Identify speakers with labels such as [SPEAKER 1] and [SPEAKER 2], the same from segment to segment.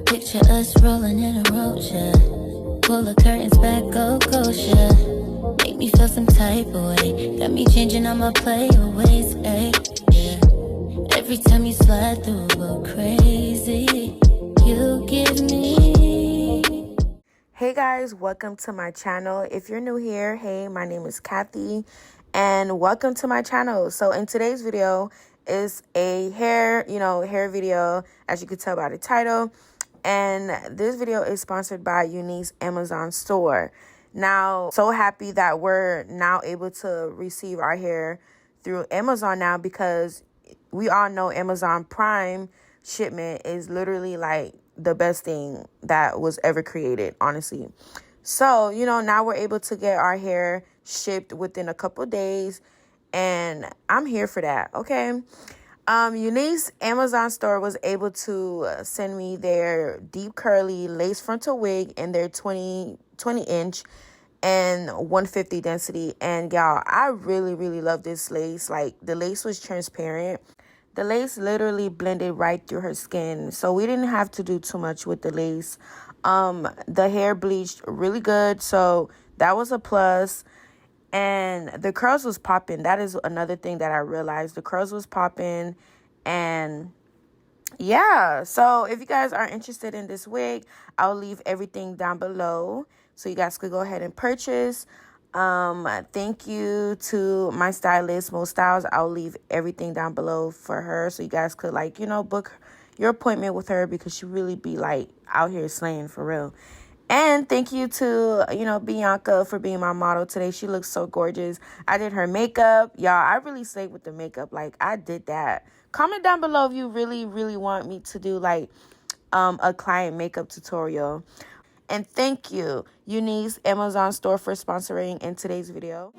[SPEAKER 1] Picture us rolling in a roadshow. Pull the curtains back, go kosher. Make me feel some type of way. Got me changing all my playaways, ayy. Yeah. Every time you slide through, go crazy. You give me.
[SPEAKER 2] Hey guys, welcome to my channel. If you're new here, hey, my name is Kathy, and welcome to my channel. So in today's video is a hair video, as you can tell by the title. And this video is sponsored by UNice Amazon store. Now, so happy that we're now able to receive our hair through Amazon now, because we all know Amazon Prime shipment is literally like the best thing that was ever created, honestly. So, now we're able to get our hair shipped within a couple days, and I'm here for that, okay? UNice Amazon store was able to send me their deep curly lace frontal wig in their 20 inch and 150 density. And y'all, I really love this lace. Like, the lace was transparent. The lace literally blended right through her skin, so we didn't have to do too much with the lace. The hair bleached really good, so that was a plus. And the curls was popping. That is another thing that I realized. The curls was popping. And yeah, so if you guys are interested in this wig, I'll leave everything down below so you guys could go ahead and purchase. Thank you to my stylist, Most Styles. I'll leave everything down below for her so you guys could, book your appointment with her, because she really be out here slaying for real. And thank you to, Bianca for being my model today. She looks so gorgeous. I did her makeup. Y'all, I really slayed with the makeup. I did that. Comment down below if you really want me to do, a client makeup tutorial. And thank you, UNice Amazon store, for sponsoring in today's video.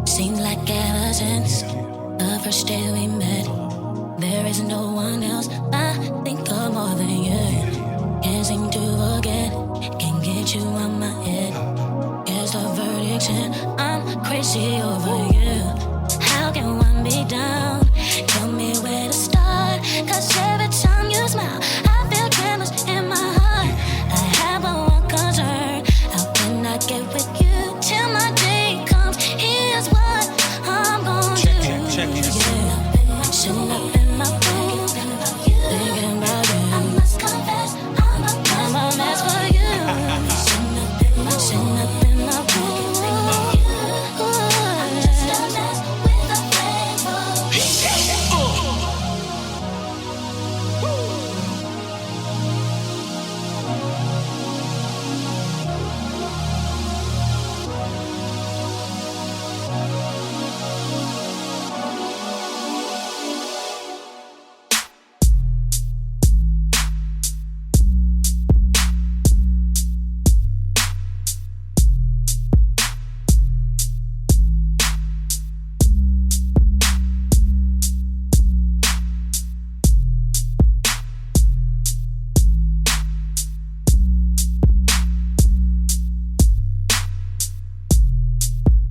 [SPEAKER 1] Seems like ever since the first day we met, there is no one else I think of more than you. Can't seem to forget, can't get you out my head. Here's the verdict, and I'm crazy over you. How can one be down? Tell me where to start, 'cause every time you smile, I feel tremors in my heart. I have one concern: how can I get with you till my day comes? Here's what I'm gonna do. Sitting up in my room, thinking about you. I must confess, I'm a mess for you. Sitting up in my room, I'm just a mess with a flavor.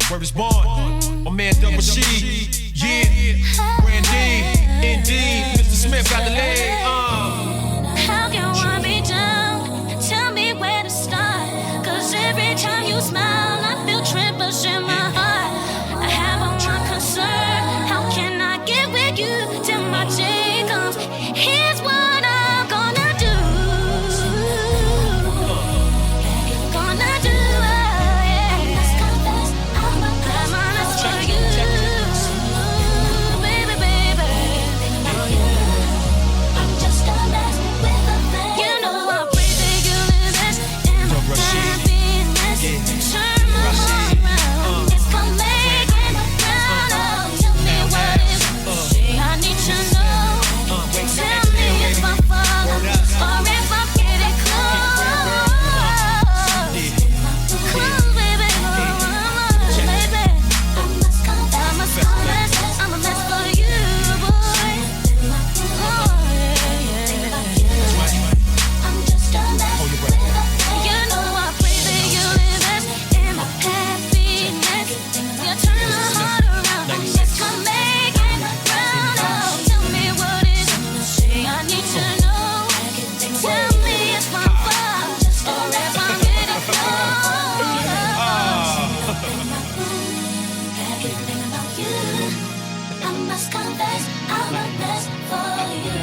[SPEAKER 3] Where it's born, my man Double G, yeah, Randy. Indeed, Mr. Smith got the leg.
[SPEAKER 1] How can one be down? Tell me where to start. Cause every time you smile, I feel trembles in my heart. I have one concern. How can I get with you till my day comes? Here's what I'm gonna do. Gonna do, yeah. I'm honest for you. Baby, baby. I'm just a mess with a thing. You know I pray that you live this in my happiness. Turn my heart around. It's gonna make it round. Oh, tell me what is it I need to know. Tell me if I fall or if I'm getting close. Close, baby, baby. I must confess, I'm a mess for you, boy. Oh, yeah. I'm just a mess with a thing. You know I pray that you live this in my happiness. You turn my heart around. It's gonna make it round. Oh, tell me what is it I need to know. Tell me if I'm far or if I'm getting close. Everything about you, I must confess, I'm a mess for you.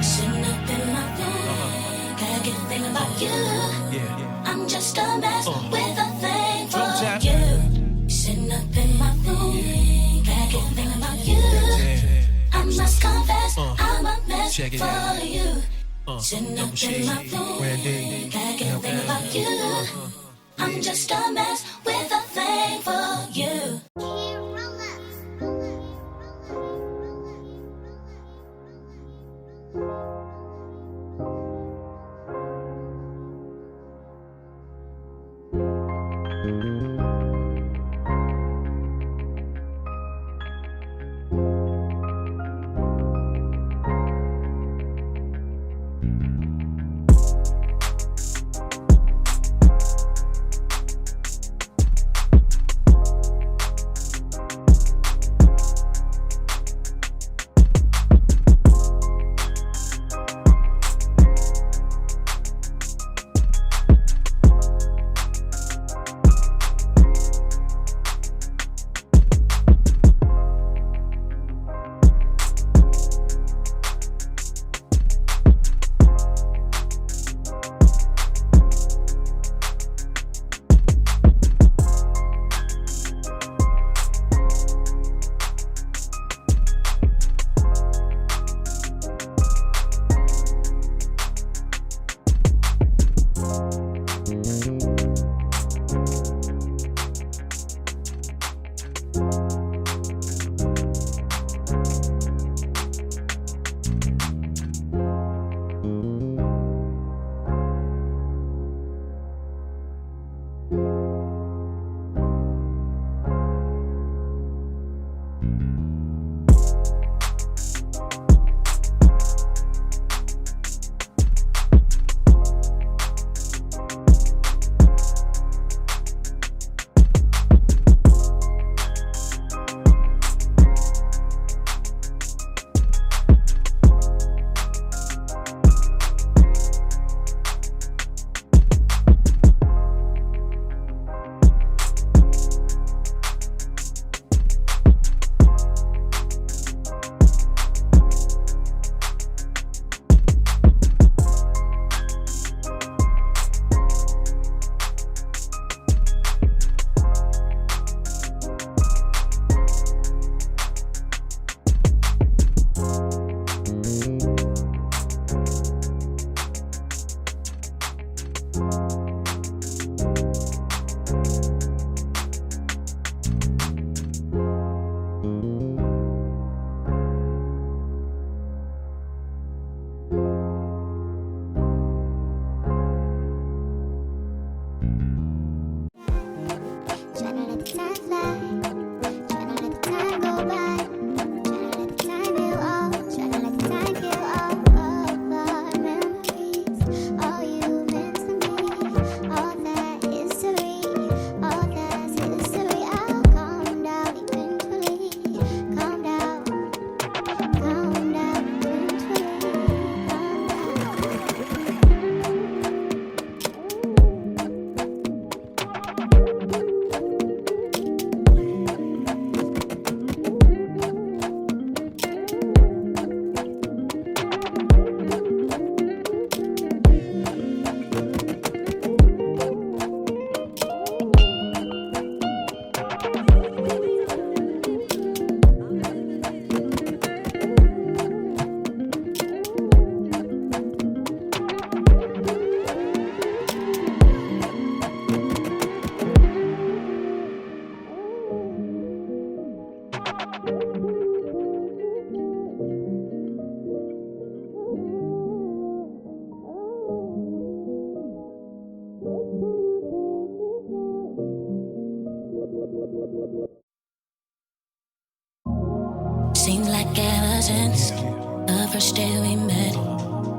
[SPEAKER 1] Sitting up in my room, everything about you. I'm just a mess with a thing for you. Sitting up in my room, everything about you. I must confess, I'm a mess
[SPEAKER 3] Check it
[SPEAKER 1] for
[SPEAKER 3] out.
[SPEAKER 1] you. Sitting up in my room, everything about you. I'm just a mess with a thing for you. innocence. The first day we met,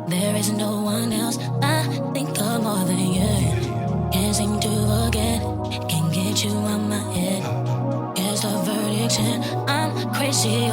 [SPEAKER 1] there is no one else I think of more than you. Can't seem to forget, can't get you out my head. Here's the verdict, and I'm crazy